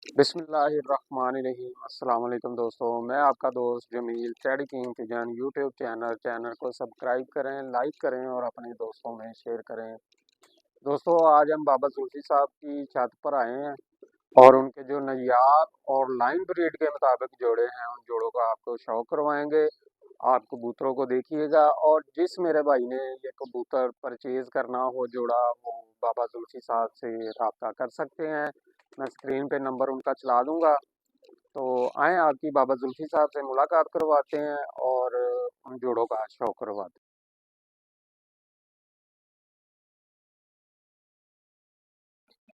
बिस्मिल्लाहिर्रहमानिर्रहीम अस्सलाम वालेकुम दोस्तों, मैं आपका दोस्त Jamil teddy king pigeon YouTube channel को सब्सक्राइब करें, लाइक करें और अपने दोस्तों में शेयर करें। दोस्तों, आज हम बाबा जुल्फी साहब की छत पर आए हैं और उनके जो नैयार और लाइन ब्रीड के मुताबिक जोड़े हैं, उन जोड़ों का आपको शौक करवाएंगे। आप कबूतरों को देखिएगा और जिस मेरे भाई ने ये कबूतर परचेज़ करना हो जोड़ा, वो बाबा जुल्फी साहब से रब्ता कर सकते हैं। मैं स्क्रीन पे नंबर उनका चला दूंगा। तो आएँ आपकी बाबा जुल्फी साहब से मुलाकात करवाते हैं और उन जोड़ों का शौक करवाते हैं।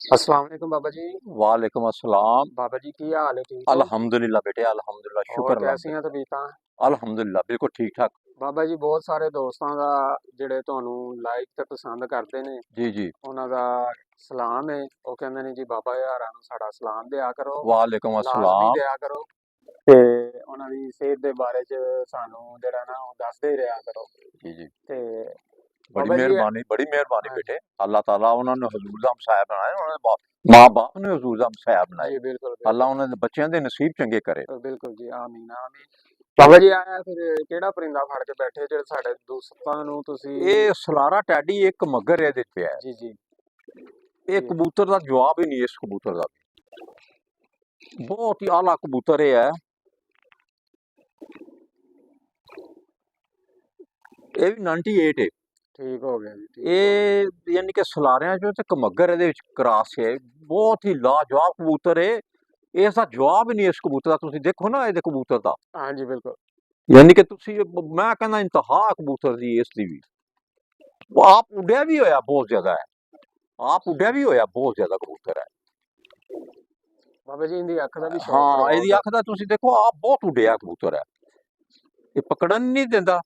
अस्सलाम वालेकुम बाबा जी। वालेकुम अस्सलाम। बाबा जी की हाल है, ठीक हो? अल्हम्दुलिल्लाह बेटे, अल्हम्दुलिल्लाह, और शुक्र अल्लाह कैसी दे। हैं तबीयतां? अल्हम्दुलिल्लाह बिल्कुल ठीक ठाक। बाबा जी बहुत ਸਾਰੇ ਦੋਸਤਾਂ ਦਾ ਜਿਹੜੇ ਤੁਹਾਨੂੰ ਲਾਈਕ ਤੇ ਪਸੰਦ ਕਰਦੇ ਨੇ, जी जी। ਉਹਨਾਂ ਦਾ ਸਲਾਮ ਹੈ। ਉਹ ਕਹਿੰਦੇ ਨੇ ਜੀ ਬਾਬਾ ਯਾਰਾਂ ਨੂੰ ਸਾਡਾ ਸਲਾਮ ਦਿਆ ਕਰੋ, वालेकुम ਲਾਜ਼ਮੀ अस्सलाम। ਦਿਆ ਕਰੋ ਤੇ ਉਹਨਾਂ ਦੀ ਸਿਹਤ ਦੇ ਬਾਰੇ ਚ ਸਾਨੂੰ ਜਿਹੜਾ ਨਾ ਉਹ ਦੱਸਦੇ ਰਿਹਾ ਕਰੋ। जी जी। ਤੇ बड़ी ਬਾਬਾ जी बड़ी मेहरबानी हाँ बेटे। अल्लाह ताला उन्होंने हजूर दा हमसाया बनाया, उन्होंने माँ बाप ने हजूर दा हमसाया बनाए। जी बिल्कुल अल्लाह बिल्कुल उन्होंने बच्चों दे नसीब चंगे करे। बिल्कुल जी आमीन आमीन। ਬਾਬਾ ਜੀ ਆਇਆ ਫਿਰ ਕਿਹੜਾ ਪਰਿੰਦਾ ਫੜ ਕੇ ਬੈਠੇ ਜਿਹੜੇ ਸਾਡੇ ਦੋਸਤਾਂ ਨੂੰ ਤੁਸੀਂ? ये सलारा टैडी एक मगर है पे है। जी जी ये जी कबूतर दा जवाब ही नहीं इस कबूतर दा। बहुत ही आला कबूतर है। ये भी 98 है। ठीक हो गया जी, ठीक हो गया। ਇਹ ਯਾਨੀ ਕਿ ਸਲਾਰਿਆਂ ਚੋਂ ਤੇ ਕਮੱਗਰ ਇਹਦੇ ਵਿੱਚ ਕਰਾਸ ਹੈ। ਬਹੁਤ ਹੀ ਲਾਜਵਾਬ ਕਬੂਤਰ ਹੈ। ਇਹਦਾ ਜਵਾਬ ਹੀ ਨਹੀਂ ਇਸ ਕਬੂਤਰ ਦਾ। ਤੁਸੀਂ ਦੇਖੋ ਨਾ ਇਹਦੇ ਕਬੂਤਰ ਦਾ, हाँ जी बिल्कुल। ਯਾਨੀ ਕਿ ਤੁਸੀਂ ਮੈਂ ਕਹਿੰਦਾ ਇੰਤਹਾ ਕਬੂਤਰ ਦੀ ਇਸ ਦੀ ਵੀ। ਉਹ ਆਪ ਉੱਡਿਆ ਵੀ ਹੋਇਆ ਬਹੁਤ ਜ਼ਿਆਦਾ ਹੈ। ਆਪ ਉੱਡਿਆ ਵੀ ਹੋਇਆ ਬਹੁਤ ਜ਼ਿਆਦਾ ਕਬੂਤਰ ਹੈ। बाबा जी इनकी अख का भी शौक ਹਾਂ, करवाओ ਇਹਦੀ जरा। ਅੱਖ ਦਾ ਤੁਸੀਂ ਦੇਖੋ, ਆਪ ਬਹੁਤ ਉੱਡਿਆ ਕਬੂਤਰ ਹੈ। ਇਹ ਪਕੜਨ ਨਹੀਂ ਦਿੰਦਾ,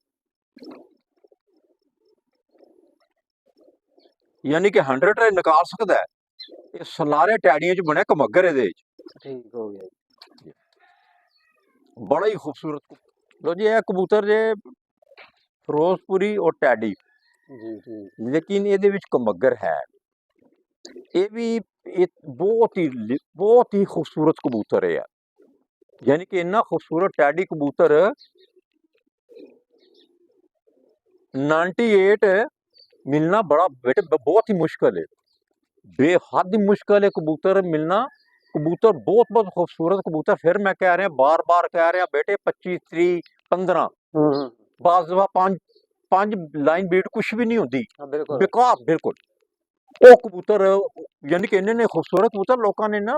ਯਾਨੀ ਕਿ 100 ਰੇ ਨਿਕਾਲ ਸਕਦਾ ਹੈ। ਇਹ ਸਲਾਰੇ ਟੈਡੀਆਂ ਚ ਬਣਿਆ ਕਮੱਗਰ ਇਹਦੇ ਵਿੱਚ। ठीक हो गया जी। बड़ा ही खूबसूरत। लो जी, ਇਹ ਕਬੂਤਰ ਜੇ ਫਿਰੋਜ਼ਪੁਰੀ ਔਰ ਟੈਡੀ, जी जी ਲੇਕਿਨ ਇਹਦੇ ਵਿੱਚ ਕਮੱਗਰ ਹੈ। ਇਹ ਵੀ ਇਹ ਬਹੁਤ ਹੀ ਖੂਬਸੂਰਤ ਕਬੂਤਰ ਹੈ। ਯਾਨੀ ਕਿ ਇੰਨਾ ਖੂਬਸੂਰਤ ਟੈਡੀ ਕਬੂਤਰ 98 मिलना बड़ा बेटे बहुत ही मुश्किल है। बेहद ही मुश्किल है कबूतर मिलना। कबूतर बहुत बहुत खूबसूरत कबूतर। फिर मैं कह रहा बार बार कह रहा बेटे 25 30 15 हम्म, बाज दफा 5 लाइन बीट कुछ भी नहीं होती। हाँ बिल्कुल। बेकार बिल्कुल। वो कबूतर यानी कि इन्ने खूबसूरत कबूतर लोगों ने ना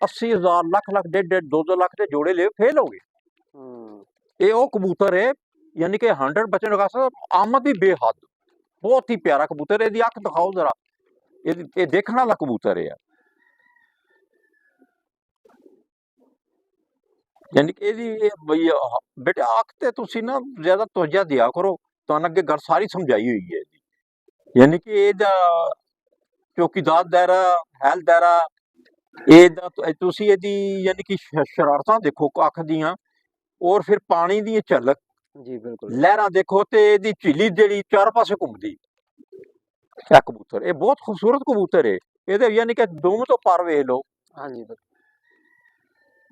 80,000 लाख लाख 1.5 2 लाख के जोड़े ले फेल हो गए। हम्म, ये वो कबूतर है, यानी कि 100 बच्चे लगा। आमद ही बेहद, बहुत ही प्यारा कबूतर है। यदि अख दिखाओ जरा, ये देखने वाला कबूतर है। यानी कि बेटे अख ते तुसी ना ज्यादा तवज्जो दिया करो। तो अगे गल सारी समझाई हुई है। यानी कि एदा चौकीदार दायरा, हैल दायरा, तुसी एदी यानी कि शरारतां देखो अख दियां, और फिर पानी दी झलक जी बिल्कुल। लहरां देखो, ते एदी झिली जेहड़ी चार पासे घुमदी। ਇਹ ਕਬੂਤਰ ਇਹ ਬਹੁਤ ਖੂਬਸੂਰਤ ਕਬੂਤਰ ਹੈ। ਇਹਦੇ ਯਾਨੀ ਕਿ ਦੁਮ ਤੋਂ ਪਰ ਵੇਖ ਲਓ, हाँ जी बिल्कुल।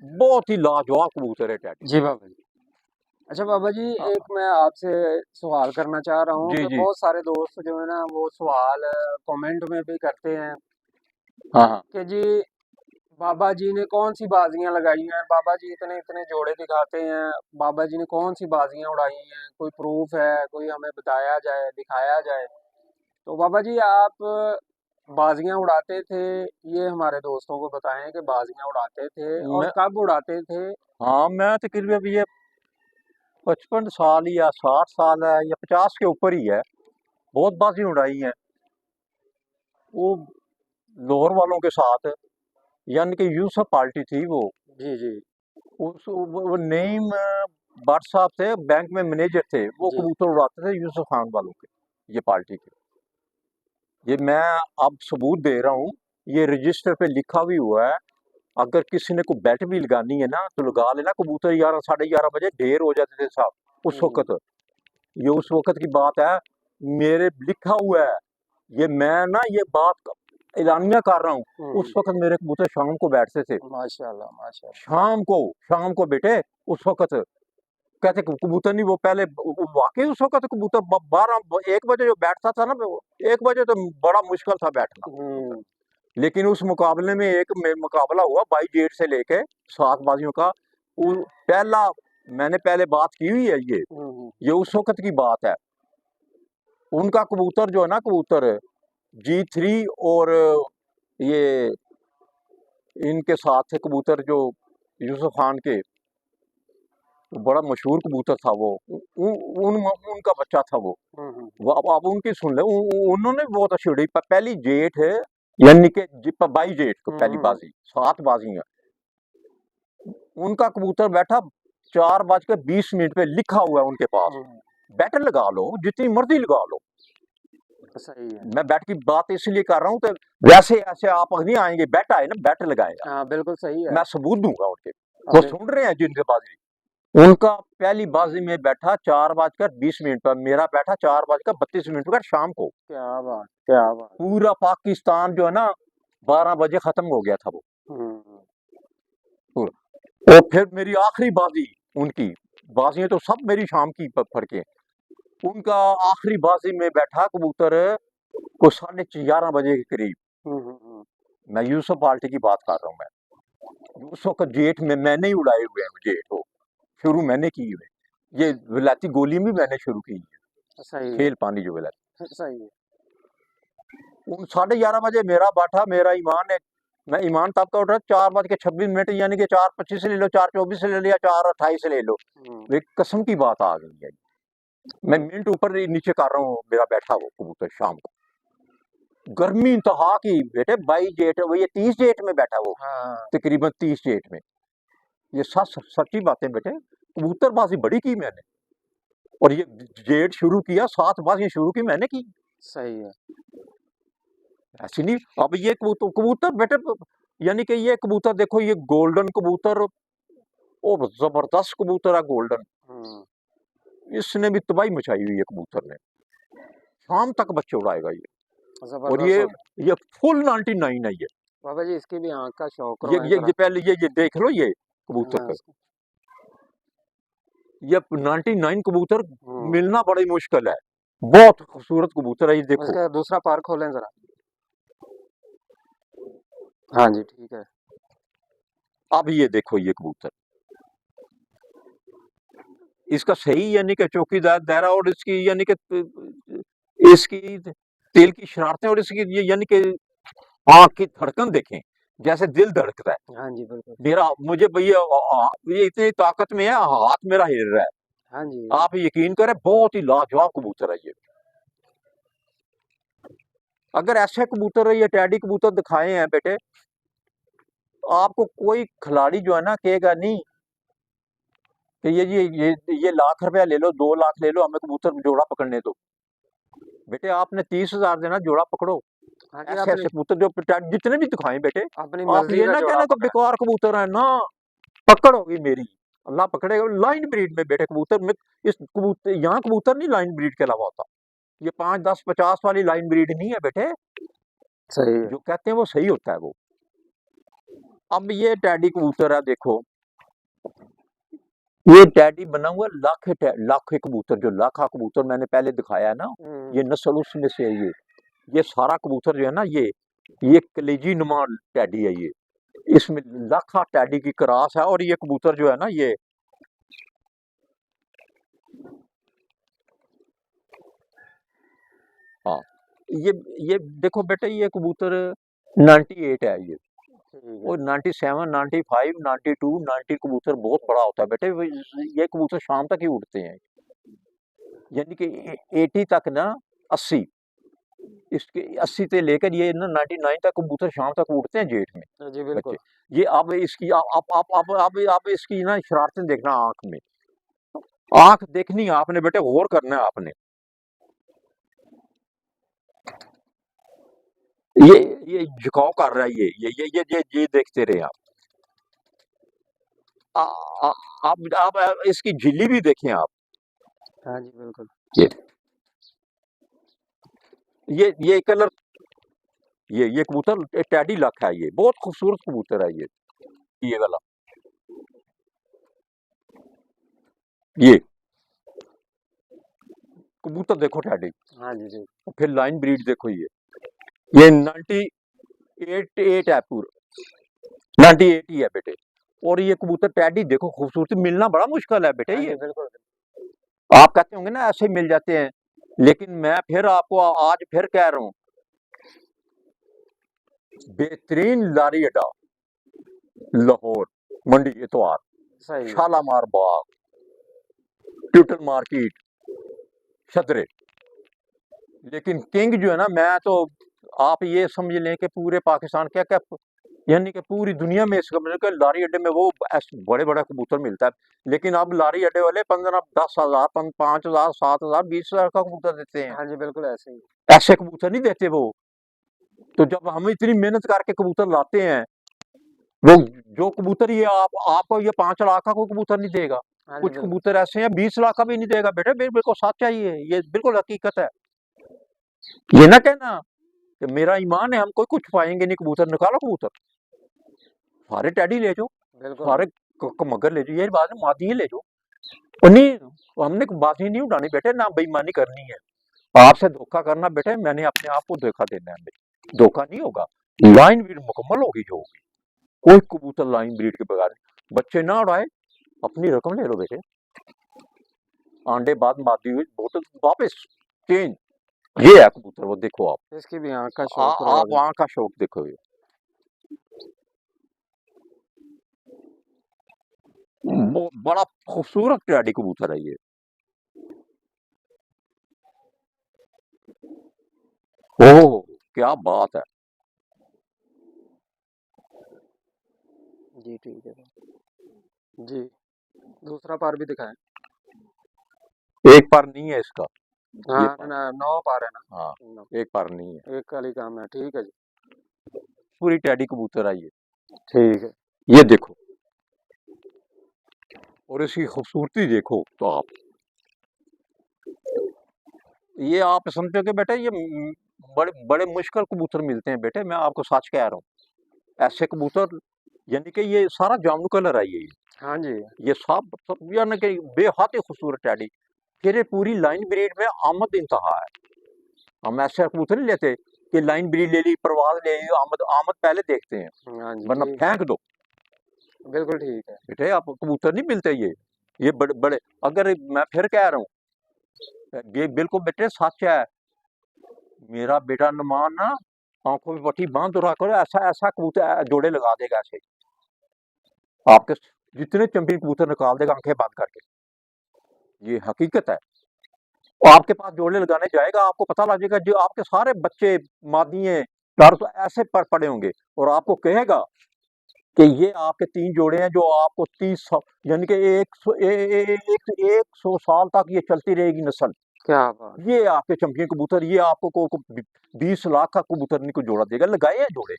बहुत ही लाजवाब कबूतर है टैडी। जी बाबा जी। अच्छा बाबा जी, हाँ, एक मैं आपसे सवाल करना चाह रहा हूँ जी कि जी। बहुत सारे दोस्त जो है ना वो सवाल कमेंट में भी करते हैं हाँ हाँ। कि जी बाबा जी ने कौन सी बाजियां लगाई हैं, बाबा जी इतने इतने जोड़े दिखाते हैं, बाबा जी ने कौन सी बाजियां उड़ाई हैं, कोई प्रूफ है, कोई हमें बताया जाए, दिखाया जाए। तो बाबा जी आप बाजियां उड़ाते थे, ये हमारे दोस्तों को बताएं कि बाजियां उड़ाते थे और मैं कब उड़ाते थे। हाँ, मैं तकरीबन अभी ये 55 साल या 60 साल है या 50 के ऊपर ही है। बहुत बाजी उड़ाई है वो लाहौर वालों के साथ। यानी कि यूसुफ पार्टी थी वो। जी जी वो नईम भट्ट साहब थे, बैंक में मैनेजर थे। वो जी कबूतर उड़ाते थे यूसुफ खान वालों के, ये पार्टी के। ये मैं अब सबूत दे रहा हूँ, ये रजिस्टर पे लिखा भी हुआ है। अगर किसी ने कोई बैट भी लगानी है ना तो लगा लेना। कबूतर 11 साढ़े 11 बजे ढेर हो जाते थे साहब उस हम्म, वक्त। ये उस वक्त की बात है, मेरे लिखा हुआ है। ये मैं ना ये बात एलानिया कर रहा हूँ, उस वक्त मेरे कबूतर शाम को बैठते थे। माशाल्लाह माशाल्लाह। शाम को बेटे, उस वक्त कहते कबूतर नहीं, वो पहले वाकई उस वक्त कबूतर 12 1 बजे जो बैठता था ना, 1 बजे तो बड़ा मुश्किल था बैठना। लेकिन उस मुकाबले में एक मुकाबला हुआ 22 जेठ से लेके 7 बाजियों का। पहला मैंने पहले बात की हुई है, ये उस वक्त की बात है। उनका कबूतर जो है ना, कबूतर G3 और ये इनके साथ थे कबूतर जो यूसुफ खान के, बड़ा मशहूर कबूतर था वो, उनका बच्चा था वो। अब उनकी सुन ले, उन्होंने बहुत अच्छी उड़ी। पहली जेठ है, यानी कि 22 जेठ को पहली बाजी, 7 बाजियां। उनका कबूतर बैठा 4:20 पे, लिखा हुआ है उनके पास, बैट लगा लो जितनी मर्जी लगा लो। सही है। मैं बैट की बात इसलिए कर रहा हूँ कि वैसे ऐसे आप नहीं आएंगे, बैट आए ना, बैट लगाएगा। हाँ बिल्कुल सही है। मैं सबूत दूंगा उनके, वो सुन रहे हैं जिनके बाजी। उनका पहली बाजी में बैठा 4:20 पर, मेरा बैठा 4:32 पर शाम को। क्या बात, क्या बात। पूरा पाकिस्तान जो है ना 12 बजे खत्म हो गया था वो। और फिर मेरी आखिरी बाजी, उनकी बाजियां तो सब मेरी शाम की फड़के। उनका आखिरी बाजी में बैठा कबूतर को 11:30 बजे के करीब। मैं यूसुफ पार्टी की बात कर रहा हूँ। मैं उस वक्त जेठ में मैंने ही उड़ाए हुए हैं, जेठ हो शुरू मैंने की हुए, ये विलायती गोली भी मैंने शुरू की है। सही खेल पानी जो विलायती। सही है। उन 11:30 बजे मेरा बैठा, मेरा ईमान है, मैं ईमान तब का उठ रहा 4:26, यानी कि 4:25 से ले लो, 4:24 से ले लो, या 4:28 से ले लो। एक कसम की बात आ गई है। मैं मिनट ऊपर नीचे कर रहा हूँ, मेरा बैठा वो कबूतर शाम को। गर्मी इंतहा की बेटे, 22 जेठ, वो ये 30 जेठ में बैठा वो। तकरीबन 30 जेठ में। ये सच्ची बातें बेटे, कबूतरबाजी बड़ी की मैंने। और ये जेठ शुरू किया, 7 बाजियां शुरू की मैंने की। सही है। ऐसी नहीं। अब ये कबूतर बेटे, यानी कि ये कबूतर देखो, ये गोल्डन कबूतर, और जबरदस्त कबूतर है गोल्डन। इसने भी तबाही मचाई हुई है कबूतर ने। शाम तक बच्चे उड़ाएगा ये। और ये फुल 99 है ये। बाबा जी इसकी भी आंख का शौक ये पहले ये देख लो, ये कबूतर का, ये 99 कबूतर मिलना बड़ी मुश्किल है। बहुत खूबसूरत कबूतर है ये, देखो। इसका दूसरा पार खोलें जरा। हाँ जी ठीक है। अब ये देखो, ये कबूतर इसका सही, यानी कि चौकीदार दायरा, और इसकी यानी कि इसकी तेल की शरारतें, और इसकी ये यानी कि आंख की धड़कन देखें, जैसे दिल धड़कता है। हाँ जी बिल्कुल। मेरा मुझे भैया ये इतनी ताकत में है, हाथ मेरा हिल रहा है। हाँ जी। आप यकीन करें, बहुत ही लाजवाब कबूतर है ये। अगर ऐसे कबूतर, ये टैडी कबूतर दिखाए हैं बेटे, आपको कोई खिलाड़ी जो है ना कहेगा नहीं कि ये लाख रुपया ले लो, 2 लाख ले लो, हमें कबूतर जोड़ा पकड़ने दो। बेटे आपने 30,000 देना, जोड़ा पकड़ो। ऐसे ऐसे कबूतर जो जितने भी दिखाएं बेटे, आप ये ना कहना कि बेकार कबूतर है ना, पकड़ होगी मेरी, अल्लाह पकड़ेगा। लाइन ब्रीड में बेटे कबूतर में, इस कबूतर यहाँ कबूतर नहीं लाइन ब्रीड के अलावा होता। ये 5, 10, 50 वाली लाइन ब्रीड नहीं है बेटे। सही है। जो कहते हैं वो सही होता है वो। अब ये टैडी कबूतर है, देखो ये टैडी बना हुआ लाखे कबूतर, जो लाखा कबूतर मैंने पहले दिखाया है ना, ये नस्ल उसमें से है। ये सारा कबूतर जो है ना, ये कलेजी नुमा टैडी है ये। इसमें लाखा टैडी की क्रॉस है। और ये कबूतर जो है ना, ये हाँ, ये देखो बेटे, ये कबूतर 98 है ये, और 97, 95, 92, 90 कबूतर बहुत बड़ा होता है बेटे। ये कबूतर शाम तक ही उड़ते हैं, यानी कि 80 तक ना, 80, इसके 80 से लेकर ये ना 99 तक कबूतर शाम तक उड़ते हैं जेठ में। जी बिल्कुल। ये अब इसकी आप इसकी ना शरारतें देखना, आंख में, आंख देखनी है आपने बेटे, गौर करना है आपने। ये झुकाव कर रहा है, ये देखते रहे आप। आप इसकी झिल्ली भी देखें आप। हाँ जी बिल्कुल। ये कलर ये कबूतर टैडी लक है, ये बहुत खूबसूरत कबूतर है ये वाला, ये कबूतर देखो टैडी। हाँ जी जी। फिर लाइन ब्रीड देखो, ये 98 है पूरा, 98 ही है बेटे। और ये कबूतर टैडी देखो, खूबसूरती मिलना बड़ा मुश्किल है बेटे हाँ ये। जी बिल्कुल। आप कहते होंगे ना ऐसे ही मिल जाते हैं, लेकिन मैं फिर आपको आज फिर कह रहा हूँ, बेहतरीन लारी अड्डा लाहौर, मंडी इतवार, सही है। शालामार बाग, ट्यूटन मार्केट, छतरे। लेकिन किंग जो है ना, मैं तो आप ये समझ लें कि पूरे पाकिस्तान क्या क्या, यानी कि पूरी दुनिया में इस कबूतर के लारी अड्डे में वो ऐसे बड़े बड़े कबूतर मिलता है। लेकिन अब लारी अड्डे वाले 15-10 हजार 5 हजार 7 हजार 20 हजार का कबूतर देते हैं, हाँ जी बिल्कुल ऐसे ही। ऐसे कबूतर नहीं देते वो। तो जब हम इतनी मेहनत करके कबूतर लाते हैं, वो जो कबूतर ये आपको ये 5 लाख का कोई कबूतर नहीं देगा। हाँ जी कुछ बिल्कुल। कबूतर ऐसे हैं 20 लाख का भी नहीं देगा बेटे, मेरे को सच चाहिए, ये बिल्कुल हकीकत है। ये ना कहना कि मेरा ईमान है हम कोई कुछ पाएंगे नहीं, कबूतर निकालो कबूतर, सारे टैडी ले जाओ, बिल्कुल। सारे मगर ले जाओ, ये बात है, मादी ही ले जाओ। और नहीं, हमने बाजी नहीं उड़ानी बेटे, ना बेईमानी करनी है। आपसे धोखा करना बेटे, मैंने अपने आप को धोखा देना है, धोखा नहीं होगा। लाइन ब्रीड मुकम्मल होगी जो होगी, कोई कबूतर लाइन ब्रीड के बगैर बच्चे ना उड़ाए, अपनी रकम ले लो बेटे, अंडे बाद मादी हुई बहुत वापस चेंज। ये है कबूतर, वो देखो आप, इसकी भी आँख का शौक थोड़ा आप भी। वहां का शौक देखो, ये बड़ा खूबसूरत टैडी कबूतर है ये। ओह, क्या बात है। जी ठीक है। जी। दूसरा पार भी दिखाएं। एक पार नहीं है इसका, ये हाँ पार, ना, 9 पार है ना। हाँ, नौ। एक पार नहीं है, एक खाली काम है, ठीक है जी। पूरी टैडी कबूतर है ये। ठीक है। ये देखो, और इसकी खूबसूरती देखो तो आप, ये आप समझोगे बेटे, ये बड़े बड़े मुश्किल कबूतर मिलते हैं बेटे, मैं आपको सच कह रहा हूँ। ऐसे कबूतर, यानी कि ये सारा जामुन कलर है हाँ जी। ये सब यानी कि बेहद ही खूबसूरत टैडी। फिर ये पूरी लाइन ब्रीड में आमद इंतहा है। हम ऐसे कबूतर नहीं लेते कि लाइन ब्रीड ले ली, परवाज ले ली, आमद आमद पहले देखते हैं, हाँ जी वरना ठीक। फेंक दो। बिल्कुल ठीक है। बेटे आप कबूतर नहीं मिलते ये बड़े बड़े, अगर मैं फिर कह रहा हूँ, ये बिल्कुल बेटे सच है। मेरा बेटा नुमान ना आंखों में पट्टी बांध रहा करो, ऐसा ऐसा कबूतर जोड़े लगा देगा ऐसे, आपके जितने चंपी कबूतर निकाल देगा आंखें बंद करके, ये हकीकत है। और आपके पास जोड़े लगाने जाएगा, आपको पता लग जाएगा जो आपके सारे बच्चे मादिए चारों तो ऐसे पर पड़े होंगे, और आपको कहेगा कि ये आपके 3 जोड़े हैं जो आपको 30 यानी कि 100 साल तक ये चलती रहेगी नस्ल। क्या बात। ये आपके चंपियन कबूतर, ये आपको 20 लाख का कबूतर नहीं को जोड़ा देगा, लगाए हैं जोड़े,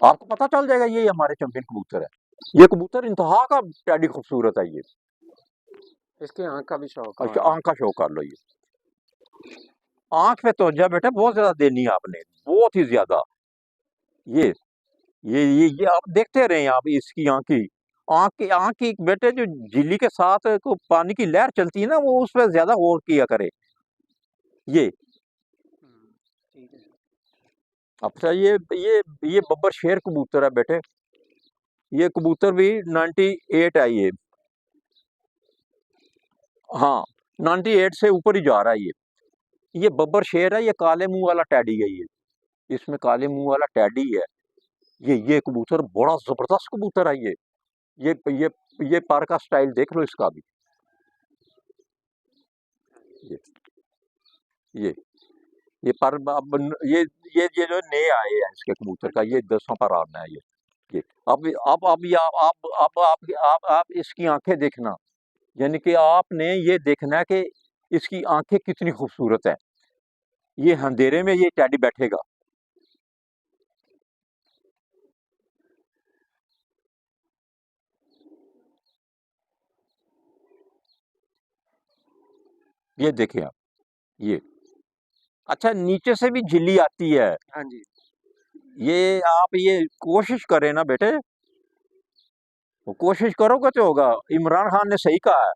आपको पता चल जाएगा ये हमारे चंपियन कबूतर है। ये कबूतर इंतहा का टैडी खूबसूरत है ये। इसकी आँख का भी शौक अच्छा, हमारा। आंख का शो कर लो, ये आंख पे तवज्जो बेटा बहुत ज्यादा देनी है आपने, बहुत ही ज्यादा। ये ये आप देखते रहे आप इसकी आंख की बेटे, जो झिल्ली के साथ को पानी की लहर चलती है ना, वो उस पर ज्यादा गौर किया करे। ये ठीक है। अच्छा, ये बब्बर शेर कबूतर है बेटे, ये कबूतर भी 98 है हाँ, 98 से ऊपर ही जा रहा है ये बब्बर शेर है, ये काले मुंह वाला टैडी है ये, इसमें काले मुंह वाला टैडी है। ये कबूतर बड़ा जबरदस्त कबूतर है ये ये ये पर का स्टाइल देख लो इसका भी। ये ये ये पर अब ये जो नए आए हैं इसके कबूतर का, ये 10वां पर आना है ये अब ये आप इसकी आंखें देखना, यानी कि आपने ये देखना है कि इसकी आंखें कितनी खूबसूरत है। ये अंधेरे में ये टैडी बैठेगा, ये देखें आप, ये अच्छा, नीचे से भी झिल्ली आती है। हाँ जी। ये आप ये कोशिश करें ना बेटे, वो कोशिश करोगे तो होगा। इमरान खान ने सही कहा है,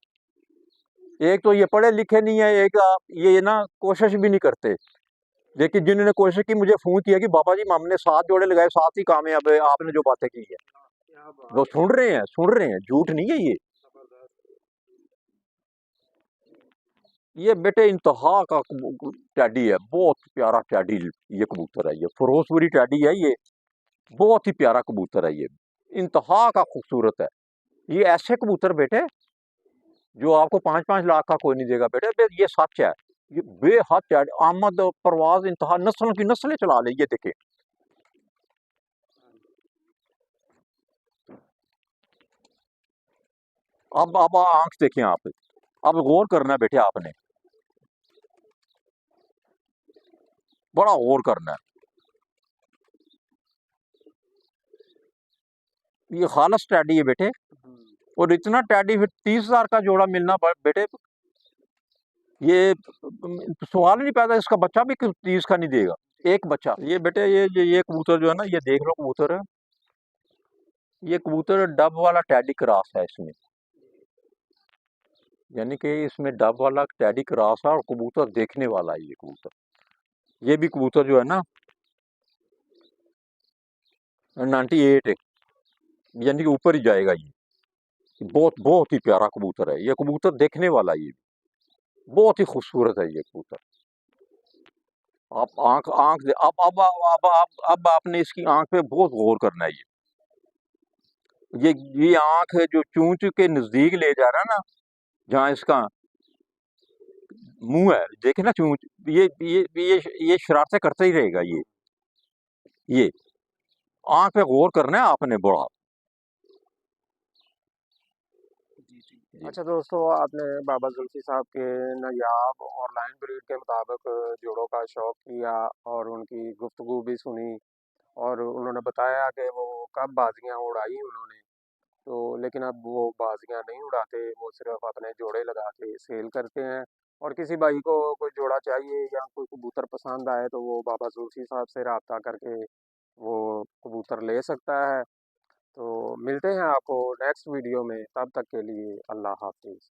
एक तो ये पढ़े लिखे नहीं है, एक ये ना कोशिश भी नहीं करते। लेकिन जिन्होंने कोशिश की, मुझे फोन किया कि बाबा जी हमने 7 जोड़े लगाए, 7 ही कामयाब है, आपने जो बातें की है। क्या वो बात है। सुन रहे हैं, सुन रहे हैं, झूठ नहीं है ये। जबरदस्त। ये बेटे इंतहा का टैडी है, बहुत प्यारा टैडी। ये कबूतर है, ये फिरोजपुरी टैडी है ये। बहुत ही प्यारा कबूतर है ये, इंतहा का खूबसूरत है। ये ऐसे कबूतर बेटे जो आपको 5-5 लाख का कोई नहीं देगा बेटे, ये सच है। ये बेहद टैडी, आमद परवाज इंतहा, नस्लों की नस्लें चला ले, ये देखे। अब आंख देखें आप, अब गौर करना है बेटे आपने, बड़ा गौर करना है। ये खालस टैडी है बेटे, हम्म। और इतना टैडी फिर 30,000 का जोड़ा मिलना बेटे, ये सवाल नहीं पैदा, इसका बच्चा भी 30 का नहीं देगा, एक बच्चा। ये बेटे ये कबूतर जो है ना, ये देख लो कबूतर है, ये कबूतर डब वाला टैडी क्रॉस है इसमें। यानी कि इसमें डब वाला टैडी क्रॉस है, और कबूतर देखने वाला है ये कबूतर। ये भी कबूतर जो है ना 98 है, यानी कि ऊपर ही जाएगा ये। बहुत बहुत ही प्यारा कबूतर है ये, कबूतर देखने वाला है ये, बहुत ही खूबसूरत है ये कबूतर। आप आंख आंख अब आपने इसकी आंख पे बहुत गौर करना है। ये आंख है जो चूंच के नजदीक ले जा रहा है ना, जहाँ इसका मुंह है, देखे ना चूंच, ये शरारतें करता ही रहेगा ये आंख पे गौर करना है आपने बड़ा। जी जी। जी। अच्छा दोस्तों, आपने बाबा जुल्फी साहब के नायाब और लाइन ब्रीड के मुताबिक जोड़ों का शौक किया, और उनकी गुफ्तगू भी सुनी, और उन्होंने बताया कि वो कब बाजियां उड़ाई उन्होंने। तो लेकिन अब वो बाजियां नहीं उड़ाते, वो सिर्फ अपने जोड़े लगा के सेल करते हैं। और किसी भाई को कोई जोड़ा चाहिए या कोई कबूतर पसंद आए तो वो बाबा जुल्फी साहब से रब्ता करके वो कबूतर ले सकता है। तो मिलते हैं आपको नेक्स्ट वीडियो में, तब तक के लिए अल्लाह हाफिज़।